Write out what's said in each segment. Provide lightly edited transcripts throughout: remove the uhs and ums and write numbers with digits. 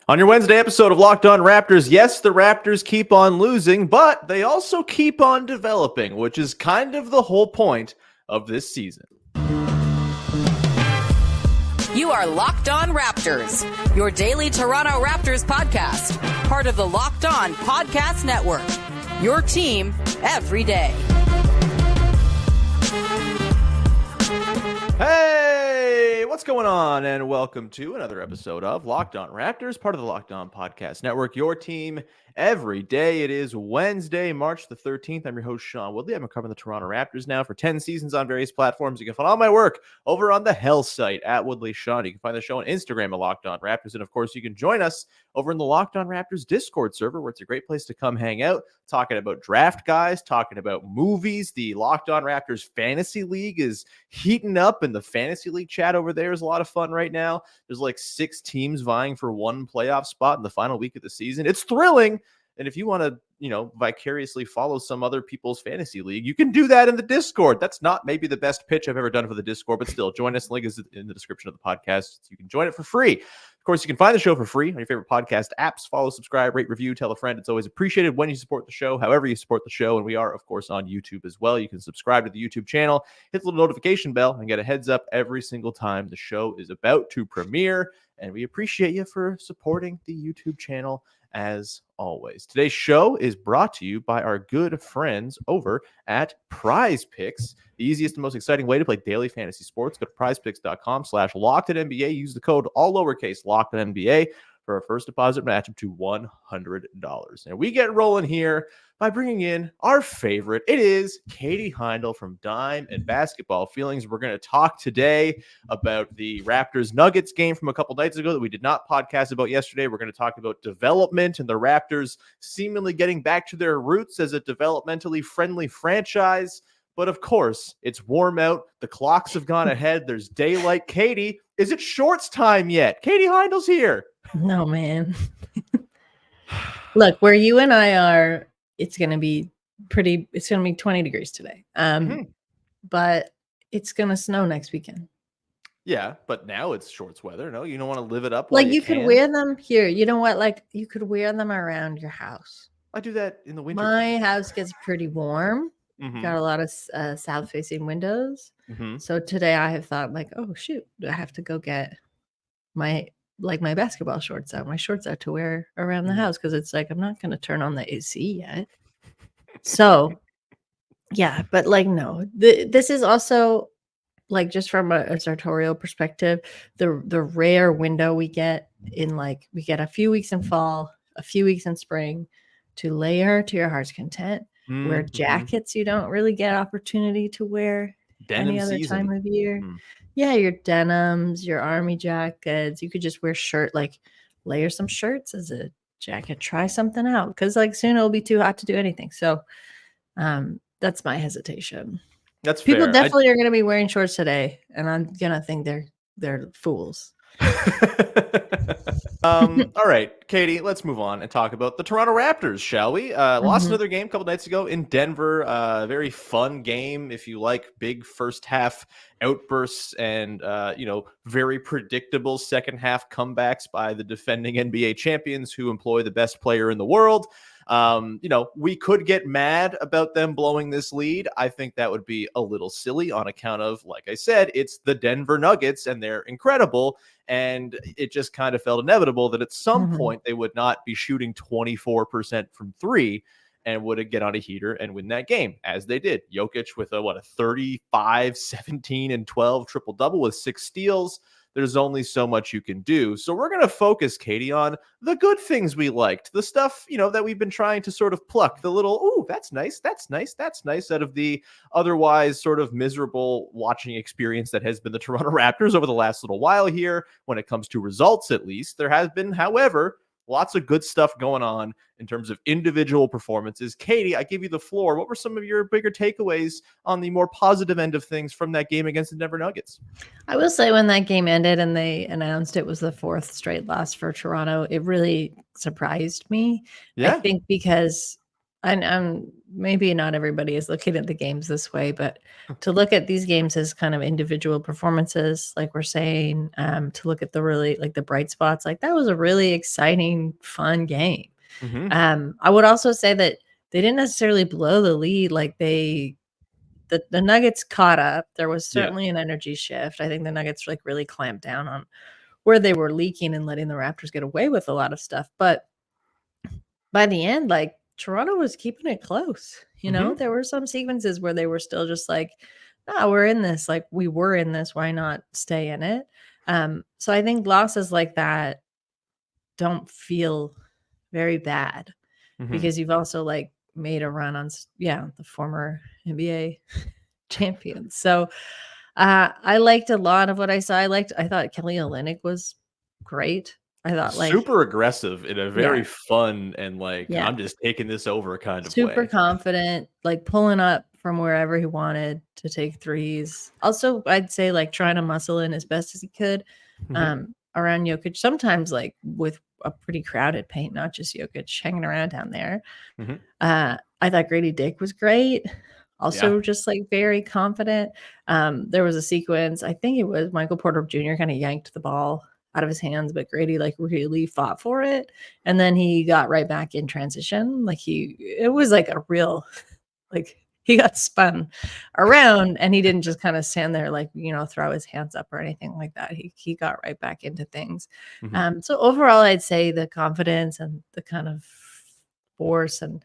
On your Wednesday episode of Locked On Raptors, yes, the Raptors keep on losing, but they also keep on developing, which is kind of the whole point of this season. You are Locked On Raptors, your daily Toronto Raptors podcast, part of the Locked On Podcast Network, your team every day. Hey, what's going on? And welcome to another episode of Locked On Raptors, part of the Locked On Podcast Network, your team every day. It is Wednesday, March the 13th. I'm your host, Sean Woodley. I've been covering the Toronto Raptors now for 10 seasons on various platforms. You can find all my work over on the Hell site at Woodley Sean. You can find the show on Instagram at Locked On Raptors. And of course, you can join us over in the Locked On Raptors Discord server, where it's a great place to come hang out, talking about draft guys, talking about movies. The Locked On Raptors Fantasy League is heating up, and the Fantasy League chat over there is a lot of fun right now. There's like 6 teams vying for one playoff spot in the final week of the season. It's thrilling. And if you want to, vicariously follow some other people's fantasy league, you can do that in the Discord. That's not maybe the best pitch I've ever done for the Discord, but still, join us. The link is in the description of the podcast. So you can join it for free. Of course, you can find the show for free on your favorite podcast apps. Follow, subscribe, rate, review, tell a friend. It's always appreciated when you support the show, however you support the show. And we are, of course, on YouTube as well. You can subscribe to the YouTube channel, hit the little notification bell, and get a heads up every single time the show is about to premiere. And we appreciate you for supporting the YouTube channel as always. Today's show is brought to you by our good friends over at Prize Picks, the easiest and most exciting way to play daily fantasy sports. Go to prizepicks.com/lockedNBA. Use the code all lowercase LOCKEDNBA for a first deposit match up to $100. And we get rolling here by bringing in our favorite. It is Katie Heindl from Dime and Basketball Feelings. We're going to talk today about the Raptors-Nuggets game from a couple nights ago that we did not podcast about yesterday. We're going to talk about development and the Raptors seemingly getting back to their roots as a developmentally friendly franchise. But of course, it's warm out. The clocks have gone ahead. There's daylight. Katie, is it shorts time yet? Katie Heindl's here. No, man. Look, where you and I are, it's going to be 20 degrees today. But it's going to snow next weekend. Yeah, but now it's shorts weather. No, you don't want to live it up. Like you could wear them here. You know what? Like you could wear them around your house. I do that in the winter. My house gets pretty warm. Got a lot of south-facing windows. So today I have thought like, oh shoot, I have to go get my basketball shorts out, my shorts out to wear around the house, because it's like I'm not going to turn on the AC yet. So yeah, but like no, this is also like just from a sartorial perspective, the rare window we get in, like we get a few weeks in fall, a few weeks in spring to layer to your heart's content. Wear jackets you don't really get opportunity to wear any other time of year. Yeah, your denims, your army jackets. You could just wear layer some shirts as a jacket. Try something out, because like soon it'll be too hot to do anything. So that's my hesitation. That's people fair. Definitely are going to be wearing shorts today, and I'm gonna think they're fools. All right, Katie, let's move on and talk about the Toronto Raptors, shall we? Lost another game a couple nights ago in Denver. Very fun game if you like big first half outbursts and very predictable second half comebacks by the defending NBA champions who employ the best player in the world. We could get mad about them blowing this lead. I think that would be a little silly on account of, like I said, it's the Denver Nuggets and they're incredible. And it just kind of felt inevitable that at some point they would not be shooting 24% from three and would get on a heater and win that game, as they did. Jokic with a 35, 17, and 12 triple-double with 6 steals. There's only so much you can do. So we're going to focus, Katie, on the good things we liked, the stuff, that we've been trying to sort of pluck, the little, ooh, that's nice, out of the otherwise sort of miserable watching experience that has been the Toronto Raptors over the last little while here. When it comes to results, at least, there has been, however, lots of good stuff going on in terms of individual performances. Katie, I give you the floor. What were some of your bigger takeaways on the more positive end of things from that game against the Denver Nuggets? I will say when that game ended and they announced it was the 4th straight loss for Toronto, it really surprised me. Yeah. I think because I'm maybe not everybody is looking at the games this way, but to look at these games as kind of individual performances, like we're saying, to look at the really like the bright spots, like that was a really exciting, fun game. I would also say that they didn't necessarily blow the lead, like the Nuggets caught up. There was certainly an energy shift. I think the Nuggets like really clamped down on where they were leaking and letting the Raptors get away with a lot of stuff. But by the end, like Toronto was keeping it close. You know, there were some sequences where they were still just like, "No, we're in this. Like we were in this. Why not stay in it?" So I think losses like that don't feel very bad because you've also like made a run on the former NBA champions. So I liked a lot of what I saw. I thought Kelly Olynyk was great. I thought like super aggressive in a very fun and like I'm just taking this over kind of way. Super confident, like pulling up from wherever he wanted to take threes. Also, I'd say like trying to muscle in as best as he could around Jokic. Sometimes like with a pretty crowded paint, not just Jokic hanging around down there. I thought Grady Dick was great. Also, just like very confident. There was a sequence, I think it was Michael Porter Jr. kind of yanked the ball out of his hands, but Grady like really fought for it. And then he got right back in transition. Like it was like a real, like he got spun around and he didn't just kind of stand there, like, you know, throw his hands up or anything like that. He got right back into things. So overall, I'd say the confidence and the kind of force and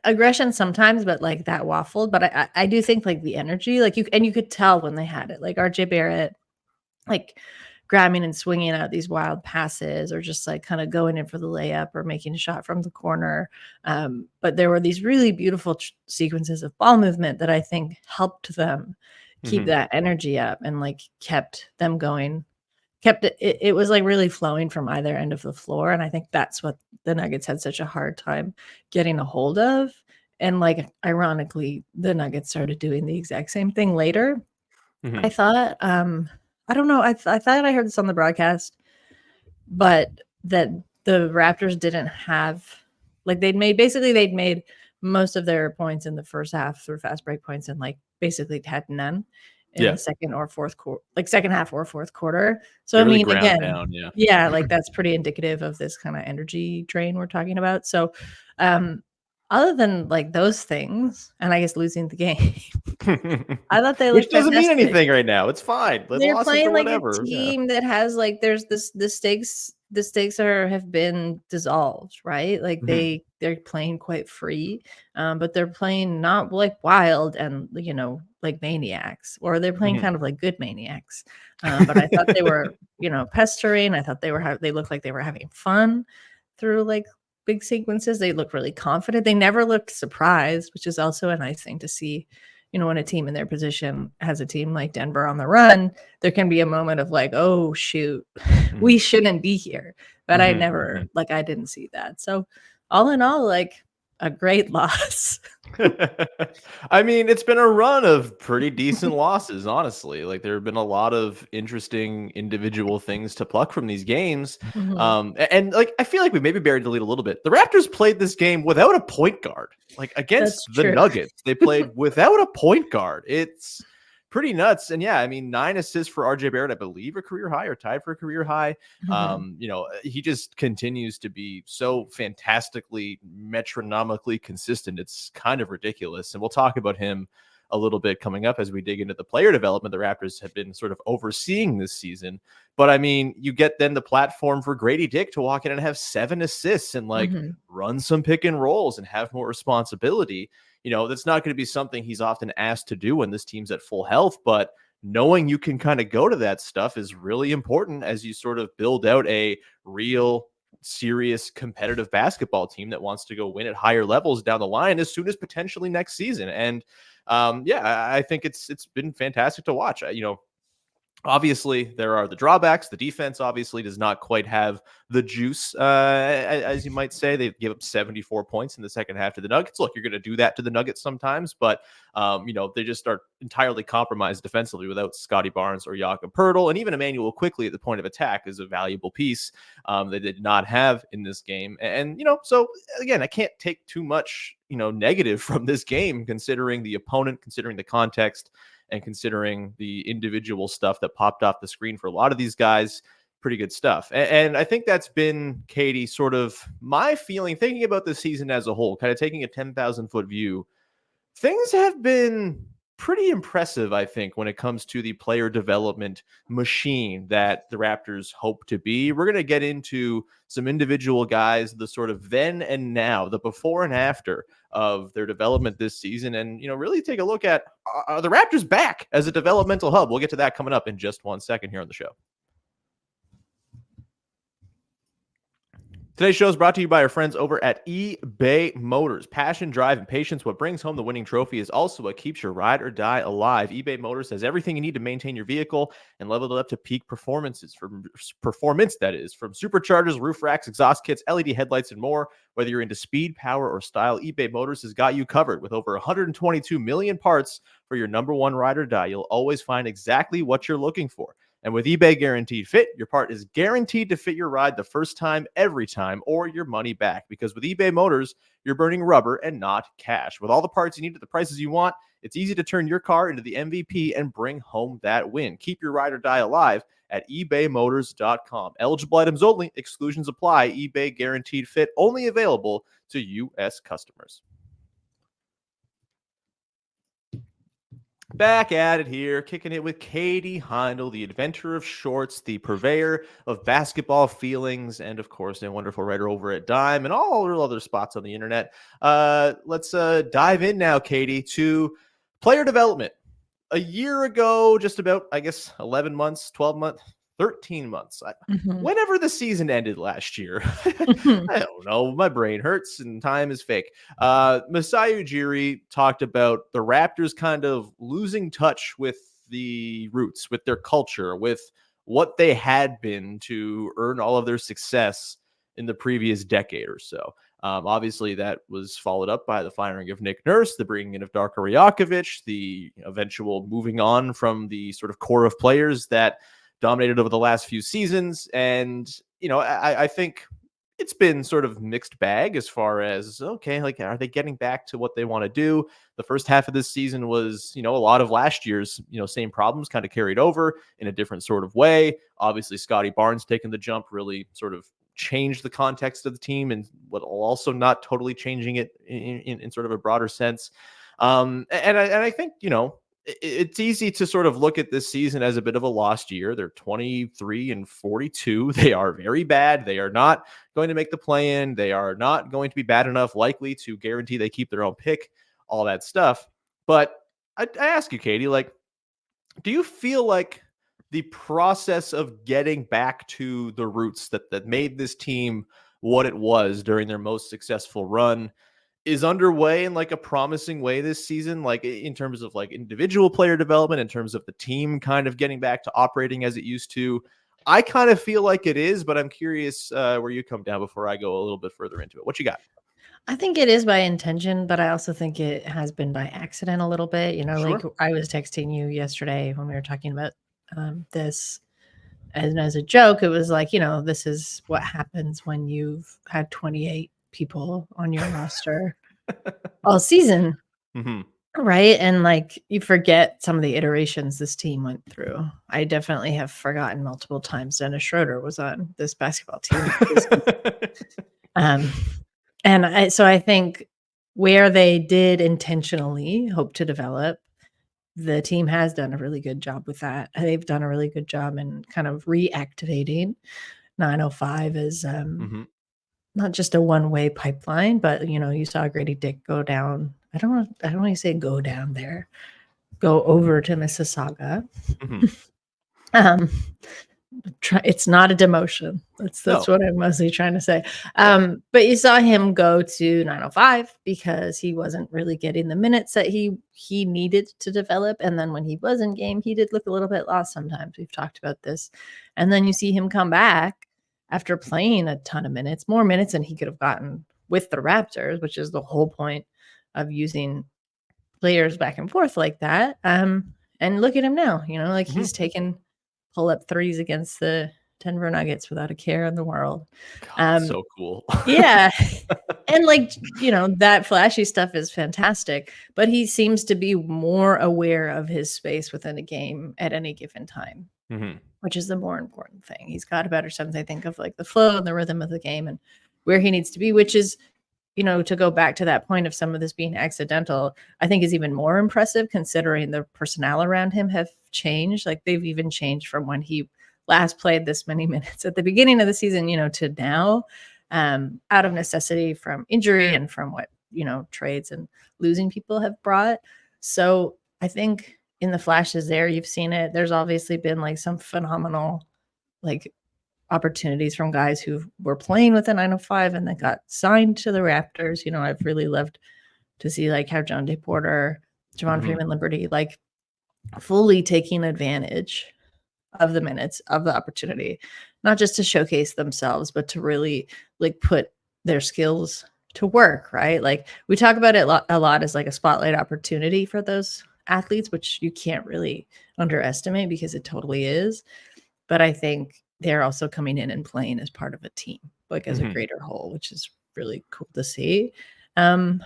aggression sometimes, but like that waffled. But I do think like the energy, like you could tell when they had it, like RJ Barrett, like grabbing and swinging out these wild passes or just like kind of going in for the layup or making a shot from the corner. But there were these really beautiful sequences of ball movement that I think helped them keep that energy up and like kept them going, it was like really flowing from either end of the floor. And I think that's what the Nuggets had such a hard time getting a hold of. And like, ironically, the Nuggets started doing the exact same thing later. I thought, I don't know. I thought I heard this on the broadcast, but that the Raptors didn't have, like they'd made most of their points in the first half through fast break points and like basically had none in the second or fourth quarter, like second half or fourth quarter. So really I mean, again, down, like that's pretty indicative of this kind of energy drain we're talking about. So, other than like those things, and I guess losing the game, I thought they looked which doesn't fantastic. mean anything right now. It's fine. They're playing like a team that has like there's the stakes have been dissolved, right? Like they're playing quite free, but they're playing not like wild and, you know, like maniacs, or they're playing kind of like good maniacs. But I thought they were, you know, pestering. I thought they looked like they were having fun through like big sequences. They look really confident. They never looked surprised, which is also a nice thing to see. You know, when a team in their position has a team like Denver on the run, there can be a moment of like, oh shoot, we shouldn't be here. But I never, like, I didn't see that. So all in all, like a great loss. I mean, it's been a run of pretty decent losses, honestly. Like there have been a lot of interesting individual things to pluck from these games. And like I feel like we maybe buried the lead a little bit. The Raptors played this game without a point guard. Like against the Nuggets, they played without a point guard. It's pretty nuts. And yeah, I mean, 9 assists for RJ Barrett, I believe a career high or tied for a career high. You know, he just continues to be so fantastically metronomically consistent. It's kind of ridiculous. And we'll talk about him a little bit coming up as we dig into the player development the Raptors have been sort of overseeing this season. But I mean, you get then the platform for Grady Dick to walk in and have 7 assists and like run some pick and rolls and have more responsibility. You know, that's not going to be something he's often asked to do when this team's at full health, but knowing you can kind of go to that stuff is really important as you sort of build out a real serious competitive basketball team that wants to go win at higher levels down the line as soon as potentially next season. And I think it's been fantastic to watch. You know, Obviously, there are the drawbacks. The defense obviously does not quite have the juice, as you might say. They give up 74 points in the second half to the Nuggets. Look, you're going to do that to the Nuggets sometimes, but they just are entirely compromised defensively without Scotty Barnes or Jakob Poeltl, and even Emmanuel quickly at the point of attack is a valuable piece they did not have in this game. And so again, I can't take too much negative from this game, considering the opponent, considering the context, and considering the individual stuff that popped off the screen for a lot of these guys. Pretty good stuff. And I think that's been, Katie, sort of my feeling thinking about the season as a whole, kind of taking a 10,000 foot view. Things have been pretty impressive, I think, when it comes to the player development machine that the Raptors hope to be. We're going to get into some individual guys, the sort of then and now, the before and after of their development this season, and really take a look at, are the Raptors back as a developmental hub? We'll get to that coming up in just 1 second here on the show. Today's show is brought to you by our friends over at eBay Motors. Passion, drive, and patience. What brings home the winning trophy is also what keeps your ride or die alive. eBay Motors has everything you need to maintain your vehicle and level it up to peak performance, from superchargers, roof racks, exhaust kits, LED headlights, and more. Whether you're into speed, power, or style, eBay Motors has got you covered. With over 122 million parts for your number one ride or die, you'll always find exactly what you're looking for. And with eBay Guaranteed Fit, your part is guaranteed to fit your ride the first time, every time, or your money back. Because with eBay Motors, you're burning rubber and not cash. With all the parts you need at the prices you want, it's easy to turn your car into the MVP and bring home that win. Keep your ride or die alive at ebaymotors.com. Eligible items only. Exclusions apply. eBay Guaranteed Fit only available to U.S. customers. Back at it here, kicking it with Katie Heindl, the inventor of shorts, the purveyor of basketball feelings, and of course, a wonderful writer over at Dime and all other spots on the internet. Let's dive in now, Katie, to player development. A year ago, just about, 11 months, 12 months, 13 months. Whenever the season ended last year, I don't know. My brain hurts and time is fake. Masai Ujiri talked about the Raptors kind of losing touch with the roots, with their culture, with what they had been to earn all of their success in the previous decade or so. Obviously, that was followed up by the firing of Nick Nurse, the bringing in of Darko Rajakovic, the eventual moving on from the sort of core of players that dominated over the last few seasons. And, I think it's been sort of mixed bag as far as, okay, are they getting back to what they want to do? The first half of this season was, a lot of last year's, same problems kind of carried over in a different sort of way. Obviously, Scotty Barnes taking the jump really sort of changed the context of the team, and what also not totally changing it in sort of a broader sense. And I think, it's easy to sort of look at this season as a bit of a lost year. They're 23-42. They are very bad. They are not going to make the play-in. They are not going to be bad enough, likely, to guarantee they keep their own pick, all that stuff. But I ask you, Katie, do you feel like the process of getting back to the roots that made this team what it was during their most successful run is underway in a promising way this season, in terms of individual player development, in terms of the team kind of getting back to operating as it used to? I kind of feel like it is, but I'm curious where you come down before I go a little bit further into it. What you got? I think it is by intention, but I also think it has been by accident a little bit. Sure. I was texting you yesterday when we were talking about this, and as a joke, it was this is what happens when you've had 28 people on your roster all season. Right. And you forget some of the iterations this team went through. I definitely have forgotten multiple times Dennis Schroeder was on this basketball team. So I think where they did intentionally hope to develop, the team has done a really good job with that. They've done a really good job in kind of reactivating 905 as not just a one-way pipeline, but you saw Grady Dick go down. I don't want to say go down there, go over to Mississauga. It's not a demotion. That's No. what I'm mostly trying to say. But you saw him go to 905 because he wasn't really getting the minutes that he needed to develop. And then when he was in game, he did look a little bit lost sometimes. We've talked about this. And then you see him come back after playing a ton of minutes, more minutes than he could have gotten with the Raptors, which is the whole point of using players back and forth like that. And look at him now, like he's taken pull-up threes against the Denver Nuggets without a care in the world. God, so cool. Yeah. And that flashy stuff is fantastic, but he seems to be more aware of his space within a game at any given time, which is the more important thing. He's got a better sense, I think, of like the flow and the rhythm of the game and where he needs to be, which is, to go back to that point of some of this being accidental, I think is even more impressive considering the personnel around him have changed. Like they've even changed from when he last played this many minutes at the beginning of the season, to now, out of necessity from injury and from what, trades and losing people have brought. So I think in the flashes there, you've seen it. There's obviously been like some phenomenal, like opportunities from guys who were playing with the 905 and that got signed to the Raptors. I've really loved to see like how Jontay Porter, Javon Freeman Liberty, like fully taking advantage of the minutes of the opportunity, not just to showcase themselves, but to really like put their skills to work, right? Like we talk about it a lot as like a spotlight opportunity for those athletes, which you can't really underestimate because it totally is. But I think they're also coming in and playing as part of a team, like as a greater whole, which is really cool to see. In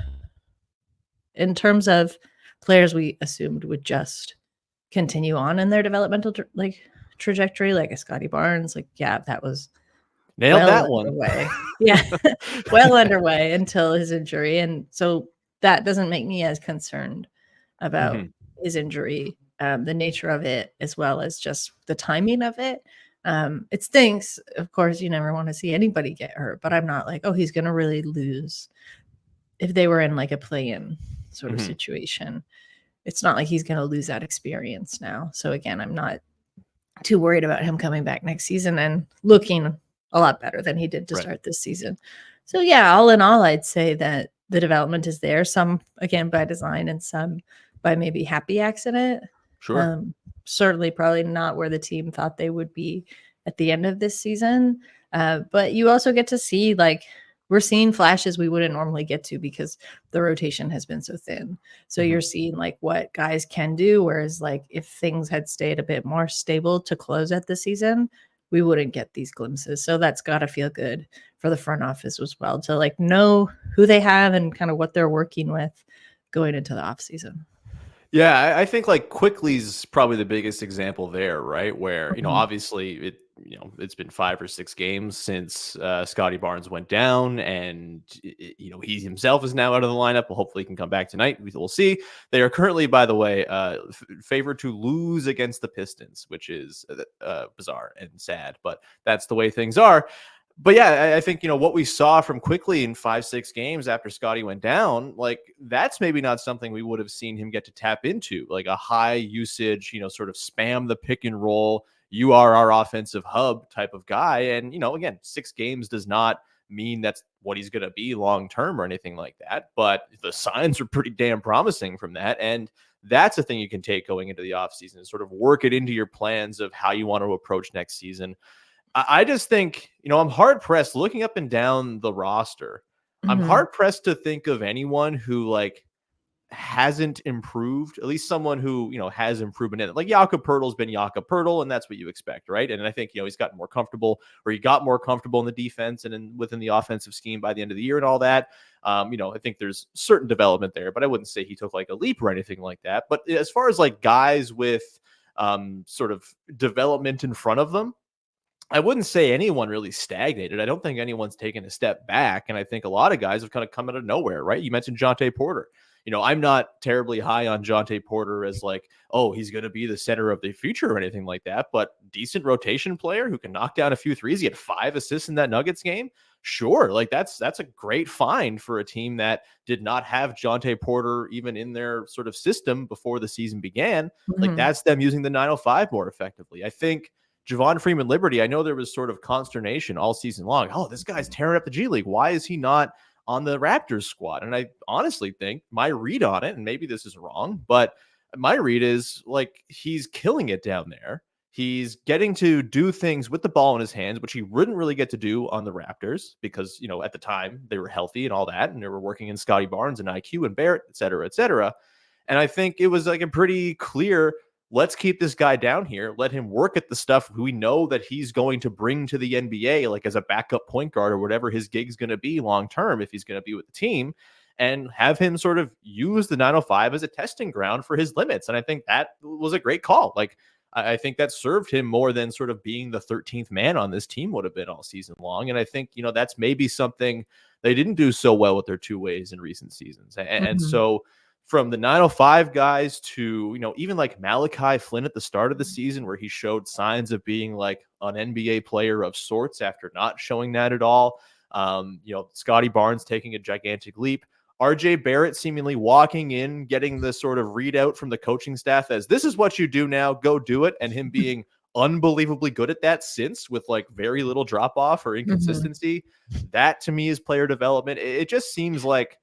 terms of players we assumed would just continue on in their developmental trajectory, like a Scotty Barnes, that was nailed that one. Yeah, well underway until his injury. And so that doesn't make me as concerned about his injury, the nature of it, as well as just the timing of it. It stinks. Of course, you never want to see anybody get hurt, but I'm not like, oh, he's going to really lose. If they were in like a play-in sort of situation, it's not like he's going to lose that experience now. So again, I'm not too worried about him coming back next season and looking a lot better than he did to start this season. So yeah, all in all, I'd say that the development is there. Some again by design and some by maybe happy accident. Sure. Certainly probably not where the team thought they would be at the end of this season. But you also get to see like we're seeing flashes we wouldn't normally get to because the rotation has been so thin. So you're seeing like what guys can do. Whereas like if things had stayed a bit more stable to close at the season, we wouldn't get these glimpses. So that's got to feel good for the front office as well to like know who they have and kind of what they're working with going into the off season. Yeah, I think like Quickly's probably the biggest example there, right? Where, obviously it's been 5 or 6 games since Scotty Barnes went down and, he himself is now out of the lineup. Well, hopefully he can come back tonight. We'll see. They are currently, by the way, favored to lose against the Pistons, which is bizarre and sad, but that's the way things are. But yeah, I think, what we saw from Quickly in 5-6 games after Scotty went down, like that's maybe not something we would have seen him get to tap into, like a high usage, sort of spam the pick and roll. You are our offensive hub type of guy. And, again, 6 games does not mean that's what he's going to be long term or anything like that. But the signs are pretty damn promising from that. And that's a thing you can take going into the offseason and sort of work it into your plans of how you want to approach next season. I just think, I'm hard pressed looking up and down the roster. I'm hard pressed to think of anyone who like hasn't improved, at least someone who, has improvement in it. Like Jakob Poeltl's been Jakob Poeltl, and that's what you expect, right? And I think, he's gotten more comfortable, or he got more comfortable in the defense and within the offensive scheme by the end of the year and all that. I think there's certain development there, but I wouldn't say he took like a leap or anything like that. But as far as like guys with sort of development in front of them, I wouldn't say anyone really stagnated. I don't think anyone's taken a step back. And I think a lot of guys have kind of come out of nowhere, right? You mentioned Jontay Porter. I'm not terribly high on Jontay Porter as like, oh, he's going to be the center of the future or anything like that, but decent rotation player who can knock down a few threes. He had 5 assists in that Nuggets game. Sure. Like that's a great find for a team that did not have Jontay Porter even in their sort of system before the season began. Like that's them using the 905 more effectively. I think Javon Freeman Liberty, I know there was sort of consternation all season long. Oh, this guy's tearing up the G League. Why is he not on the Raptors squad? And I honestly think my read on it, and maybe this is wrong, but my read is like he's killing it down there. He's getting to do things with the ball in his hands, which he wouldn't really get to do on the Raptors because, you know, at the time they were healthy and all that, and they were working in Scotty Barnes and IQ and Barrett, et cetera, et cetera. And I think it was like a pretty clear, let's keep this guy down here. Let him work at the stuff we know that he's going to bring to the NBA, like as a backup point guard or whatever his gig's going to be long term if he's going to be with the team, and have him sort of use the 905 as a testing ground for his limits. And I think that was a great call. Like, I think that served him more than sort of being the 13th man on this team would have been all season long. And I think, you know, that's maybe something they didn't do so well with their two ways in recent seasons. And so from the 905 guys to, you know, even like Malachi Flynn at the start of the season, where he showed signs of being like an NBA player of sorts after not showing that at all. You know, Scotty Barnes taking a gigantic leap. RJ Barrett seemingly walking in, getting the sort of readout from the coaching staff as this is what you do now, go do it. And him being unbelievably good at that since, with like very little drop off or inconsistency. That to me is player development. It just seems like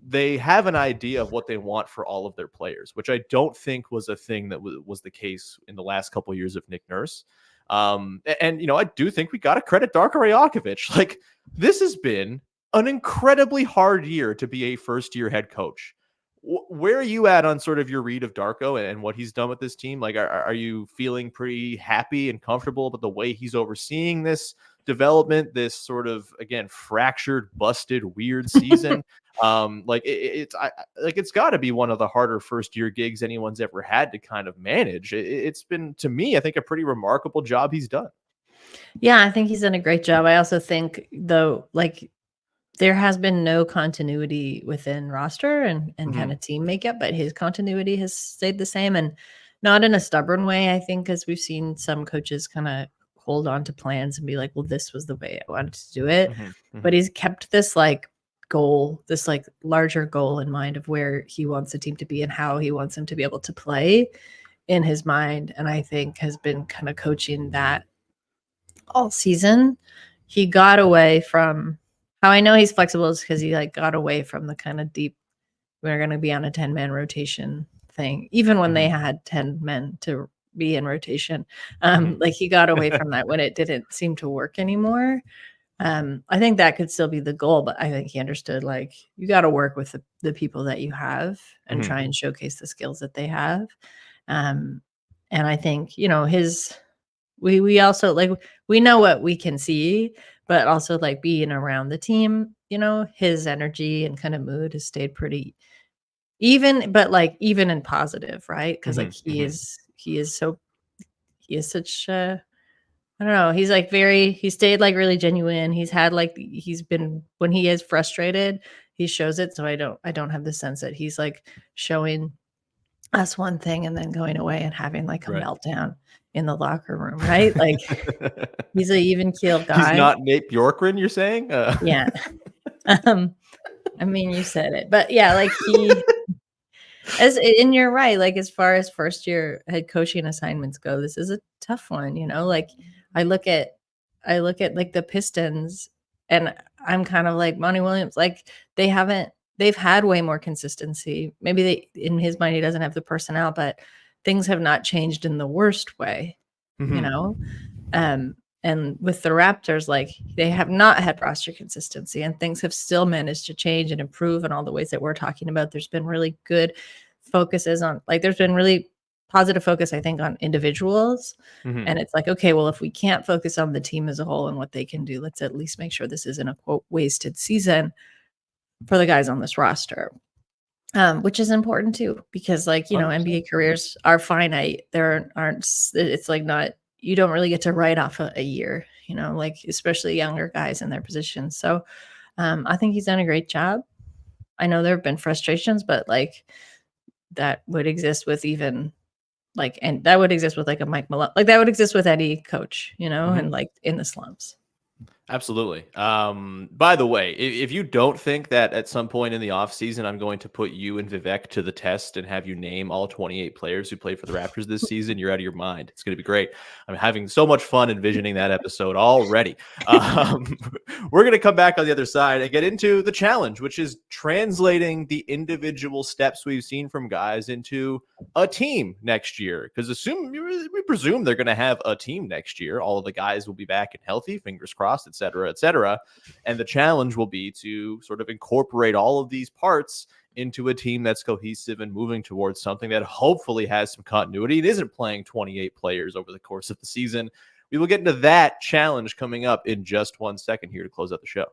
they have an idea of what they want for all of their players, which I don't think was a thing that was the case in the last couple of years of Nick Nurse. And, you know, I do think we got to credit Darko Rajakovic. Like, this has been an incredibly hard year to be a first-year head coach. Where are you at on sort of your read of Darko and what he's done with this team? Like, are you feeling pretty happy and comfortable about the way he's overseeing this development, this sort of, again, fractured, busted, weird season? It's got to be one of the harder first-year gigs anyone's ever had to kind of manage. It's been, to me, I think, a pretty remarkable job he's done. Yeah, I think he's done a great job. I also think, though, like, there has been no continuity within roster and kind of team makeup, but his continuity has stayed the same, and not in a stubborn way, I think, because we've seen some coaches kind of hold on to plans and be like, well, this was the way I wanted to do it. But he's kept this like goal, this like larger goal in mind of where he wants the team to be and how he wants them to be able to play in his mind. And I think has been kind of coaching that all season. He got away from, how I know he's flexible is because he like got away from the kind of deep, we're going to be on a 10-man rotation thing, even when they had 10 men to be in rotation. Like, he got away from that when it didn't seem to work anymore. I think that could still be the goal, but I think he understood, like, you got to work with the people that you have and try and showcase the skills that they have. And I think, you know, we also, like, we know what we can see, but also, like, being around the team, you know, his energy and kind of mood has stayed pretty even, but like even and positive, right? Because like he is such I don't know, he's like he stayed like really genuine. He's had like, he's been, when he is frustrated, he shows it. So I don't have the sense that he's like showing us one thing and then going away and having like a meltdown in the locker room, right? Like, he's an even keeled guy. He's not Nate Bjorkgren, you're saying? Yeah. I mean, you said it, but yeah, like and you're right. Like, as far as first year head coaching assignments go, this is a tough one, you know. Like, I look at like the Pistons, and I'm kind of like, Monty Williams, like, they've had way more consistency. Maybe in his mind, he doesn't have the personnel, but things have not changed in the worst way, you know? And with the Raptors, like, they have not had roster consistency, and things have still managed to change and improve in all the ways that we're talking about. There's been really good focuses on, like, there's been really positive focus, I think, on individuals. And it's like, okay, well, if we can't focus on the team as a whole and what they can do, let's at least make sure this isn't a quote wasted season for the guys on this roster. Which is important too, because, like, you know, NBA careers are finite. It's like not, you don't really get to write off a year, you know, like, especially younger guys in their positions. So I think he's done a great job. I know there have been frustrations, but like, that would exist with even like, and that would exist with like a Mike Malone, like that would exist with any coach, you know, and like in the slumps. Absolutely. By the way, if you don't think that at some point in the offseason I'm going to put you and Vivek to the test and have you name all 28 players who played for the Raptors this season, you're out of your mind. It's going to be great. I'm having so much fun envisioning that episode already. We're going to come back on the other side and get into the challenge, which is translating the individual steps we've seen from guys into a team next year, because we presume they're going to have a team next year. All of the guys will be back and healthy, fingers crossed, et cetera, and the challenge will be to sort of incorporate all of these parts into a team that's cohesive and moving towards something that hopefully has some continuity. It isn't playing 28 players over the course of the season. We will get into that challenge coming up in just 1 second here to close out the show.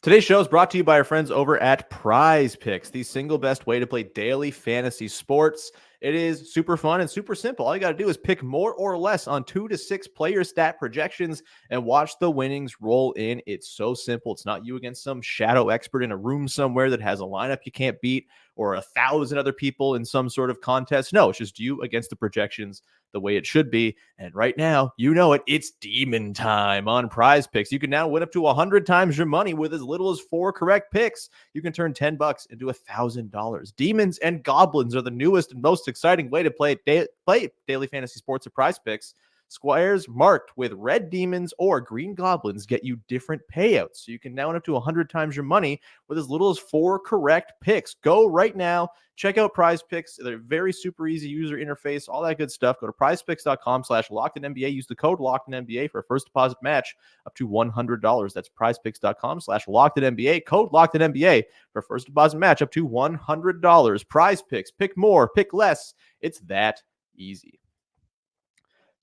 Today's show is brought to you by our friends over at Prize Picks, the single best way to play daily fantasy sports. It is super fun and super simple. All you got to do is pick more or less on 2 to 6 player stat projections and watch the winnings roll in. It's so simple. It's not you against some shadow expert in a room somewhere that has a lineup you can't beat or 1,000 other people in some sort of contest. No, it's just you against the projections the way it should be. And right now, you know it, it's demon time on Prize Picks. You can now win up to 100 times your money with as little as 4 correct picks. You can turn $10 into $1,000. Demons and goblins are the newest and most exciting way to play daily fantasy sports at Prize Picks. Squares marked with red demons or green goblins get you different payouts. So you can now win up to 100 times your money with as little as 4 correct picks. Go right now. Check out Prize Picks. They're very super easy user interface, all that good stuff. Go to prizepicks.com/LockedInNBA. Use the code LockedInNBA for a first deposit match up to $100. That's prizepicks.com/LockedInNBA. Code LockedInNBA for first deposit match up to $100. Prize Picks. Pick more, pick less. It's that easy.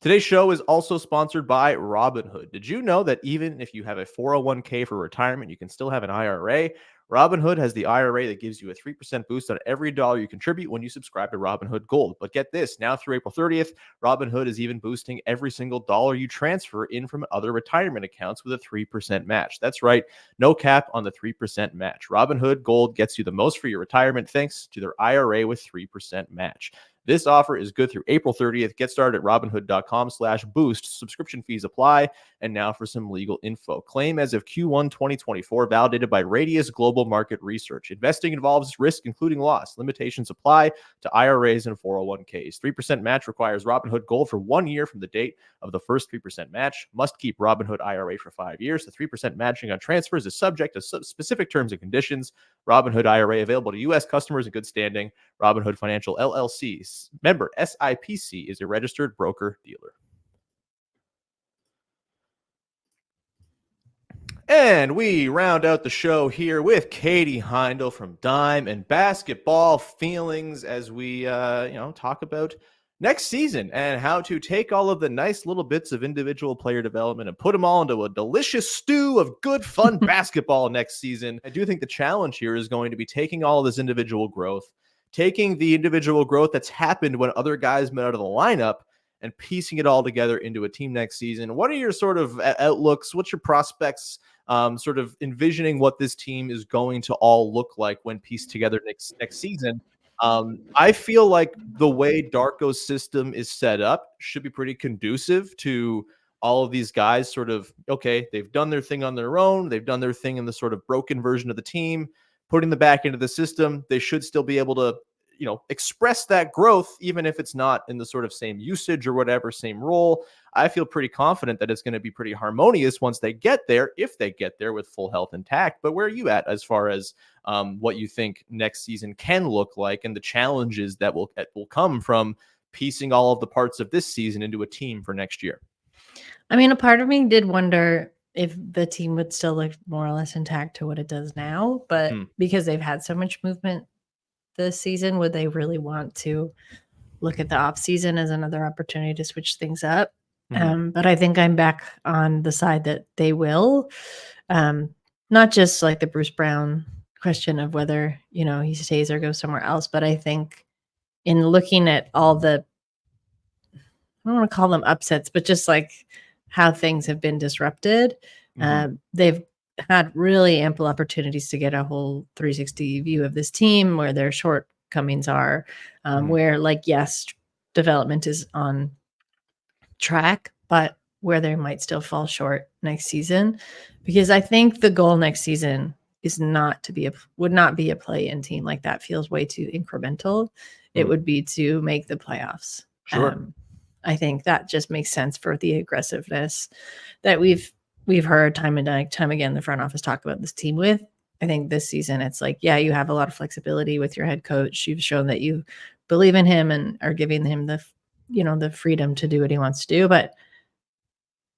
Today's show is also sponsored by Robinhood. Did you know that even if you have a 401k for retirement, you can still have an IRA? Robinhood has the IRA that gives you a 3% boost on every dollar you contribute when you subscribe to Robinhood Gold. But get this, now through April 30th, Robinhood is even boosting every single dollar you transfer in from other retirement accounts with a 3% match. That's right, no cap on the 3% match. Robinhood Gold gets you the most for your retirement thanks to their IRA with 3% match. This offer is good through April 30th. Get started at robinhood.com/boost. Subscription fees apply. And now for some legal info. Claim as of Q1 2024, validated by Radius Global Market Research. Investing involves risk, including loss. Limitations apply to IRAs and 401ks. 3% match requires Robinhood Gold for 1 year from the date of the first 3% match. Must keep Robinhood IRA for 5 years. The 3% matching on transfers is subject to specific terms and conditions. Robinhood IRA available to U.S. customers in good standing. Robinhood Financial LLC. Member SIPC is a registered broker-dealer. And we round out the show here with Katie Heindl from Dime and Basketball Feelings as we talk about next season and how to take all of the nice little bits of individual player development and put them all into a delicious stew of good, fun basketball next season. I do think the challenge here is going to be taking all of this individual growth, taking the individual growth that's happened when other guys met out of the lineup and piecing it all together into a team next season. What are your sort of outlooks? What's your prospects? Sort of envisioning what this team is going to all look like when pieced together next season. I feel like the way Darko's system is set up should be pretty conducive to all of these guys sort of, okay, they've done their thing on their own. They've done their thing in the sort of broken version of the team. Putting them back into the system, they should still be able to, express that growth, even if it's not in the sort of same usage or whatever, same role. I feel pretty confident that it's going to be pretty harmonious once they get there, if they get there with full health intact. But where are you at as far as what you think next season can look like and the challenges that will come from piecing all of the parts of this season into a team for next year? I mean, a part of me did wonder if the team would still look more or less intact to what it does now, but because they've had so much movement this season, would they really want to look at the off season as another opportunity to switch things up? But I think I'm back on the side that they will, not just like the Bruce Brown question of whether, he stays or goes somewhere else. But I think in looking at all the, I don't want to call them upsets, but just like how things have been disrupted, they've had really ample opportunities to get a whole 360 view of this team, where their shortcomings are, where yes, development is on track, but where they might still fall short next season, because I think the goal next season is would not be a play-in team. Like, that feels way too incremental. It would be to make the playoffs. Sure. I think that just makes sense for the aggressiveness that we've heard time and time again the front office talk about this team with. I think this season it's like, yeah, you have a lot of flexibility with your head coach. You've shown that you believe in him and are giving him the freedom to do what he wants to do. But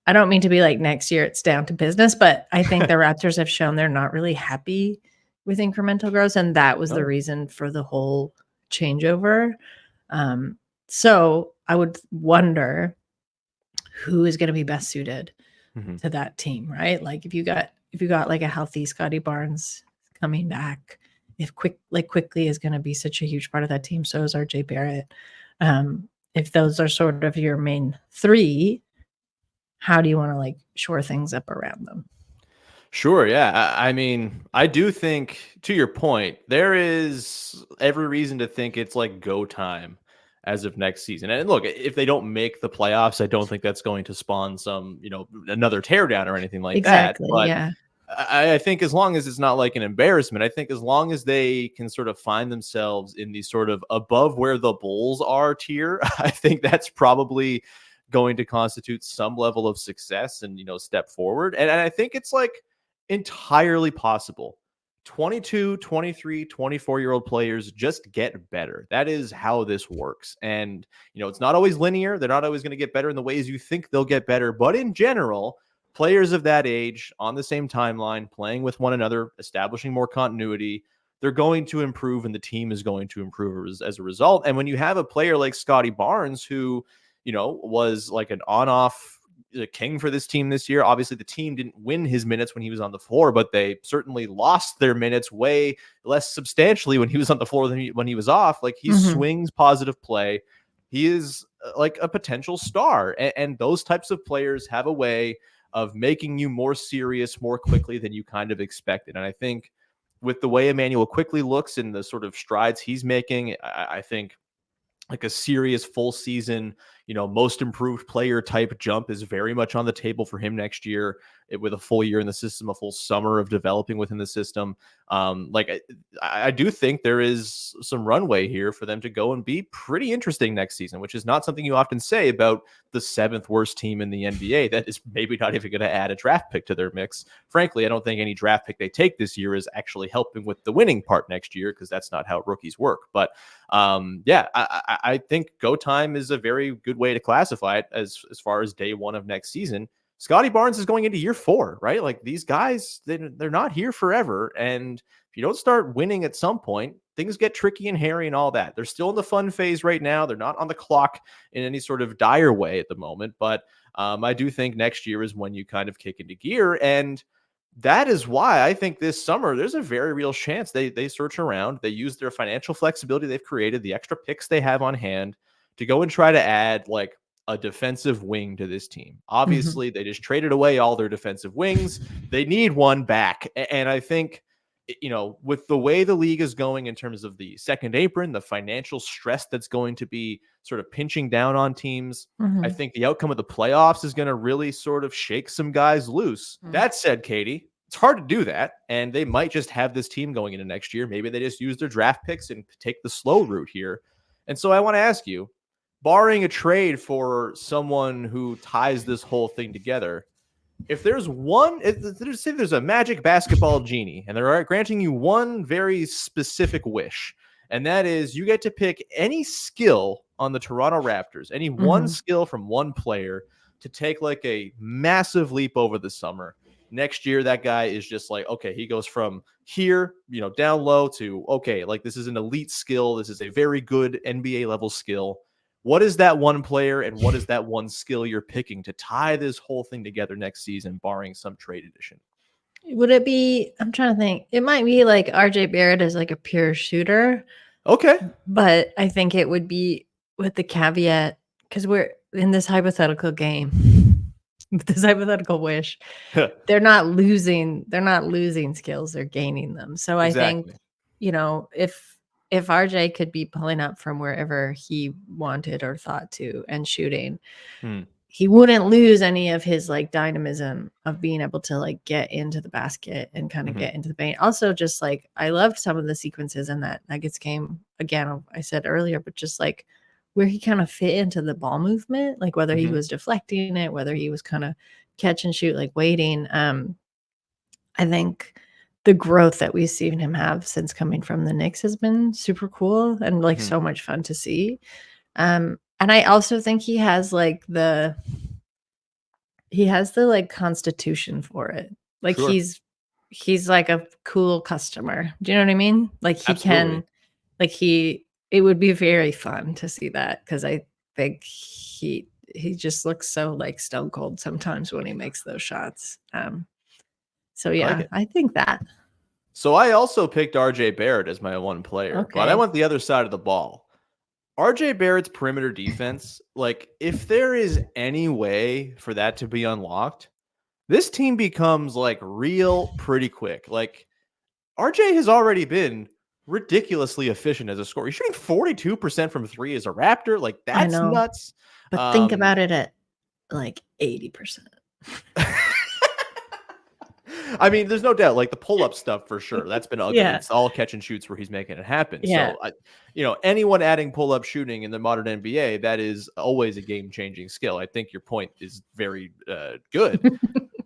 I don't mean to be like next year it's down to business, but I think the Raptors have shown they're not really happy with incremental growth, and that was the reason for the whole changeover. So I would wonder who is going to be best suited to that team, right? Like, if you got like a healthy Scotty Barnes coming back, if quickly is going to be such a huge part of that team, so is RJ Barrett. If those are sort of your main three, how do you want to like shore things up around them? Sure. Yeah. I mean, I do think, to your point, there is every reason to think it's like go time as of next season. And look, if they don't make the playoffs, I don't think that's going to spawn some, another teardown or anything like that. But yeah. I think as long as it's not like an embarrassment, I think as long as they can sort of find themselves in the sort of above where the Bulls are tier, I think that's probably going to constitute some level of success and, step forward. And I think it's like entirely possible. 22, 23, 24-year-old players just get better. That is how this works. And, it's not always linear. They're not always going to get better in the ways you think they'll get better. But in general, players of that age on the same timeline, playing with one another, establishing more continuity, they're going to improve and the team is going to improve as a result. And when you have a player like Scotty Barnes, who, was like an on-off king for this team this year. Obviously, the team didn't win his minutes when he was on the floor, but they certainly lost their minutes way less substantially when he was on the floor than when he was off. Like, he swings positive play. He is like a potential star. And those types of players have a way of making you more serious more quickly than you kind of expected. And I think with the way Emmanuel quickly looks and the sort of strides he's making, I think like a serious full season, most improved player type jump is very much on the table for him next year, with a full year in the system, a full summer of developing within the system. I do think there is some runway here for them to go and be pretty interesting next season, which is not something you often say about the 7th worst team in the NBA that is maybe not even going to add a draft pick to their mix. Frankly, I don't think any draft pick they take this year is actually helping with the winning part next year, because that's not how rookies work. But I think go time is a very good way to classify it as far as day one of next season. Scotty Barnes is going into year 4, right? Like, these guys, they're not here forever. And if you don't start winning at some point, things get tricky and hairy and all that. They're still in the fun phase right now. They're not on the clock in any sort of dire way at the moment. But I do think next year is when you kind of kick into gear. And that is why I think this summer there's a very real chance they search around, they use their financial flexibility they've created, the extra picks they have on hand, to go and try to add like a defensive wing to this team. Obviously, they just traded away all their defensive wings. They need one back. And I think, with the way the league is going in terms of the second apron, the financial stress that's going to be sort of pinching down on teams, I think the outcome of the playoffs is going to really sort of shake some guys loose. That said, Katie, it's hard to do that. And they might just have this team going into next year. Maybe they just use their draft picks and take the slow route here. And so I want to ask you, barring a trade for someone who ties this whole thing together, if there's say there's a magic basketball genie and they're granting you one very specific wish, and that is you get to pick any skill on the Toronto Raptors, any one skill from one player to take like a massive leap over the summer. Next year, that guy is just like, okay, he goes from here, down low to, okay, like this is an elite skill. This is a very good NBA level skill. What is that one player and what is that one skill you're picking to tie this whole thing together next season, barring some trade addition? Would it be, I'm trying to think, it might be like RJ Barrett is like a pure shooter. Okay. But I think it would be with the caveat, because we're in this hypothetical game, with this hypothetical wish, they're not losing skills, they're gaining them. So I think, if RJ could be pulling up from wherever he wanted or thought to and shooting, he wouldn't lose any of his like dynamism of being able to like get into the basket and kind of get into the paint. Also, just like I loved some of the sequences in that Nuggets game. Again, I said earlier, but just like where he kind of fit into the ball movement, like whether he was deflecting it, whether he was kind of catch and shoot, like waiting. I think the growth that we've seen him have since coming from the Knicks has been super cool and like so much fun to see. And I also think he has the like constitution for it. Like he's like a cool customer. Do you know what I mean? Like he can, like it would be very fun to see that because I think he just looks so like stone cold sometimes when he makes those shots. So yeah, I think that. So I also picked RJ Barrett as my one player, but I went the other side of the ball. RJ Barrett's perimeter defense, like if there is any way for that to be unlocked, this team becomes like real pretty quick. Like RJ has already been ridiculously efficient as a scorer. He's shooting 42% from 3 as a Raptor. Like that's nuts. But think about it at like 80%. I mean, there's no doubt, like the pull-up stuff for sure. That's been ugly. It's all catch and shoots where he's making it happen. Yeah. So, anyone adding pull-up shooting in the modern NBA, that is always a game-changing skill. I think your point is very good.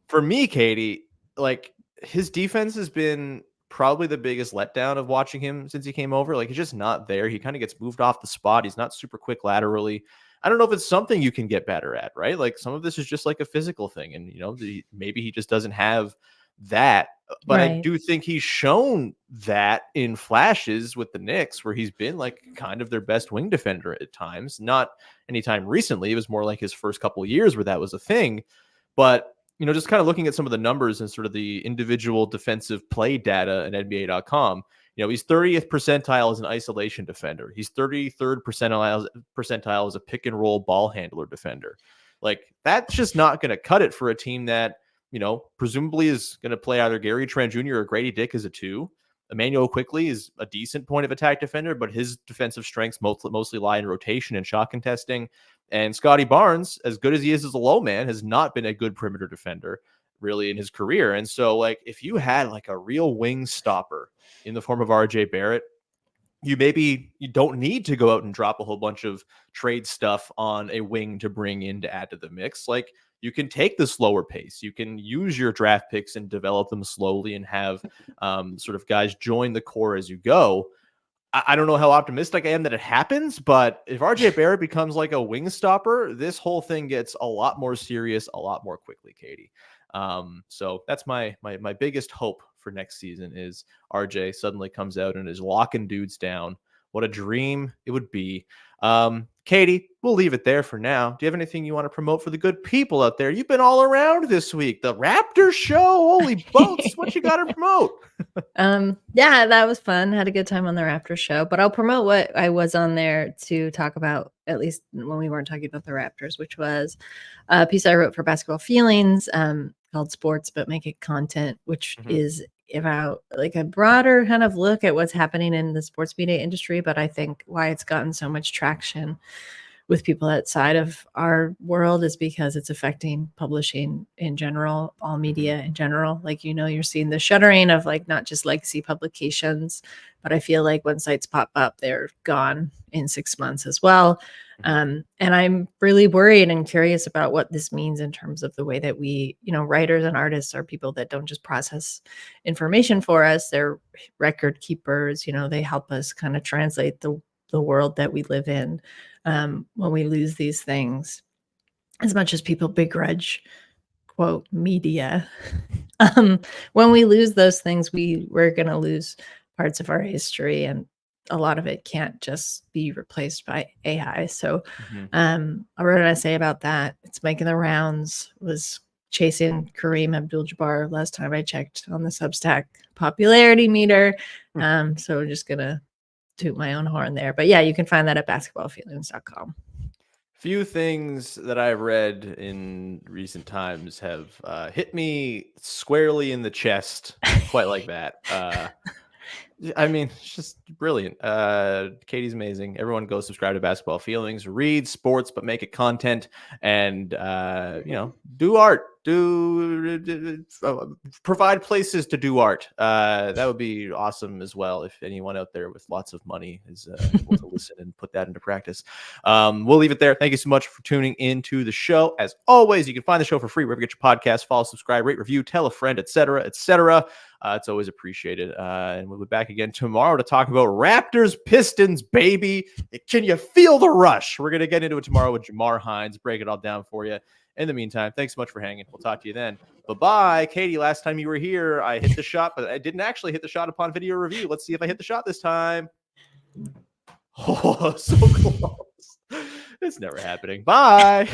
For me, Katie, like his defense has been probably the biggest letdown of watching him since he came over. Like he's just not there. He kind of gets moved off the spot. He's not super quick laterally. I don't know if it's something you can get better at, right? Like some of this is just like a physical thing. And, maybe he just doesn't have that, but I do think he's shown that in flashes with the Knicks where he's been like kind of their best wing defender at times. Not anytime recently. It was more like his first couple of years where that was a thing. But, just kind of looking at some of the numbers and sort of the individual defensive play data at NBA.com, he's 30th percentile as an isolation defender. He's 33rd percentile as a pick and roll ball handler defender. Like that's just not going to cut it for a team that, presumably is going to play either Gary Trent Jr. or Grady Dick as a 2. Emmanuel Quickley is a decent point of attack defender, but his defensive strengths mostly lie in rotation and shot contesting. And Scotty Barnes, as good as he is as a low man, has not been a good perimeter defender really in his career. And so, like, if you had like a real wing stopper in the form of RJ Barrett, you don't need to go out and drop a whole bunch of trade stuff on a wing to bring in to add to the mix. Like you can take the slower pace. You can use your draft picks and develop them slowly and have sort of guys join the core as you go. I don't know how optimistic I am that it happens, but if RJ Barrett becomes like a wing stopper, this whole thing gets a lot more serious, a lot more quickly, Katie. So that's my biggest hope for next season is RJ suddenly comes out and is locking dudes down. What a dream it would be. Katie, we'll leave it there for now. Do you have anything you want to promote for the good people out there? You've been all around this week. The Raptors show. Holy boats. What you got to promote? Yeah, that was fun. Had a good time on the Raptors show, but I'll promote what I was on there to talk about, at least when we weren't talking about the Raptors, which was a piece I wrote for Basketball Feelings called Sports, but Make It Content, which is about like a broader kind of look at what's happening in the sports media industry, but I think why it's gotten so much traction with people outside of our world is because it's affecting publishing in general, all media in general. Like, you're seeing the shuttering of like not just legacy publications, but I feel like when sites pop up, they're gone in 6 months as well. And I'm really worried and curious about what this means in terms of the way that we, writers and artists are people that don't just process information for us. They're record keepers, they help us kind of translate the world that we live in. When we lose these things, as much as people begrudge, quote, media, when we lose those things, we're going to lose parts of our history, and a lot of it can't just be replaced by AI. So I wrote an essay about that. It's making the rounds, was chasing Kareem Abdul-Jabbar last time I checked on the Substack popularity meter. So we're just going to toot my own horn there. But yeah, you can find that at basketballfeelings.com. Few things that I've read in recent times have hit me squarely in the chest, quite like that. I mean, it's just brilliant. Katie's amazing. Everyone go subscribe to Basketball Feelings, read sports, but make it content, and do art. Provide places to do art. That would be awesome as well. If anyone out there with lots of money is able to listen and put that into practice. We'll leave it there. Thank you so much for tuning into the show. As always, you can find the show for free wherever you get your podcast. Follow, subscribe, rate, review, tell a friend, etc., etc. It's always appreciated. And we'll be back again tomorrow to talk about Raptors, Pistons, baby. Can you feel the rush? We're going to get into it tomorrow with Jamar Hines, break it all down for you. In the meantime, thanks so much for hanging. We'll talk to you then. Bye-bye. Katie, last time you were here, I hit the shot, but I didn't actually hit the shot upon video review. Let's see if I hit the shot this time. Oh, so close. It's never happening. Bye.